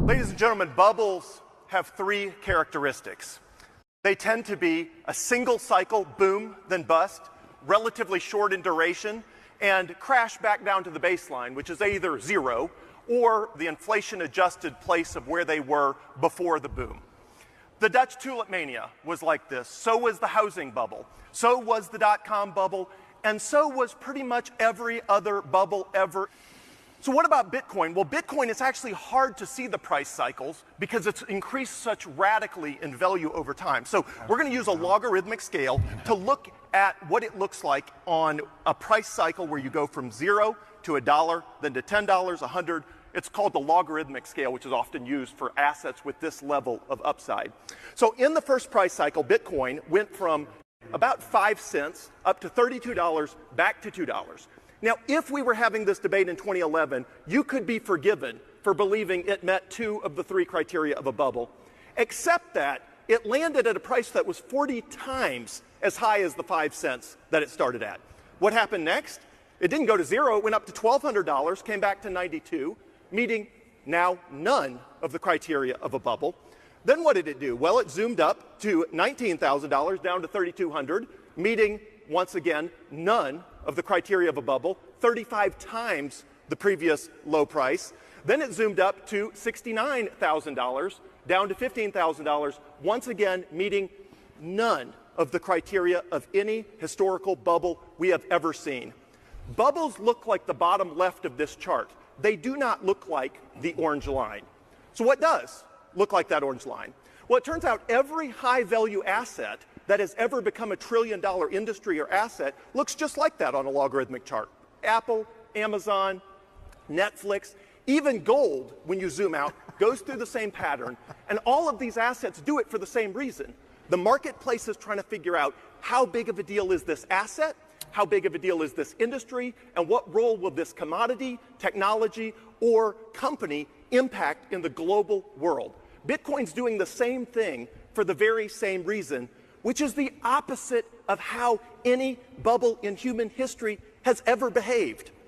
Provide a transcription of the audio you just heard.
Ladies and gentlemen, bubbles have three characteristics. They tend to be a single cycle, boom, then bust, relatively short in duration, and crash back down to the baseline, which is either zero or the inflation-adjusted place of where they were before the boom. The Dutch tulip mania was like this. So was the housing bubble. So was the dot-com bubble. And so was pretty much every other bubble ever. So what about Bitcoin? Well, Bitcoin, it's actually hard to see the price cycles because it's increased such radically in value over time. So we're going to use a logarithmic scale to look at what it looks like on a price cycle where you go from $0 to $1, then to $10, $100. It's called the logarithmic scale, which is often used for assets with this level of upside. So in the first price cycle, Bitcoin went from about 5 cents up to $32, back to $2. Now, if we were having this debate in 2011, you could be forgiven for believing it met 2 of the 3 criteria of a bubble, except that it landed at a price that was 40 times as high as the 5 cents that it started at. What happened next? It didn't go to 0, it went up to $1,200, came back to 92, meeting now none of the criteria of a bubble. Then what did it do? Well, it zoomed up to $19,000, down to $3,200, meeting, once again, none of the criteria of a bubble, 35 times the previous low price. Then it zoomed up to $69,000, down to $15,000, once again meeting none of the criteria of any historical bubble we have ever seen. Bubbles look like the bottom left of this chart. They do not look like the orange line. So what does look like that orange line? Well, it turns out every high-value asset that has ever become a trillion-dollar industry or asset looks just like that on a logarithmic chart. Apple, Amazon, Netflix, even gold, when you zoom out, goes through the same pattern. And all of these assets do it for the same reason. The marketplace is trying to figure out how big of a deal is this asset, how big of a deal is this industry, and what role will this commodity, technology, or company impact in the global world. Bitcoin's doing the same thing for the very same reason, which is the opposite of how any bubble in human history has ever behaved.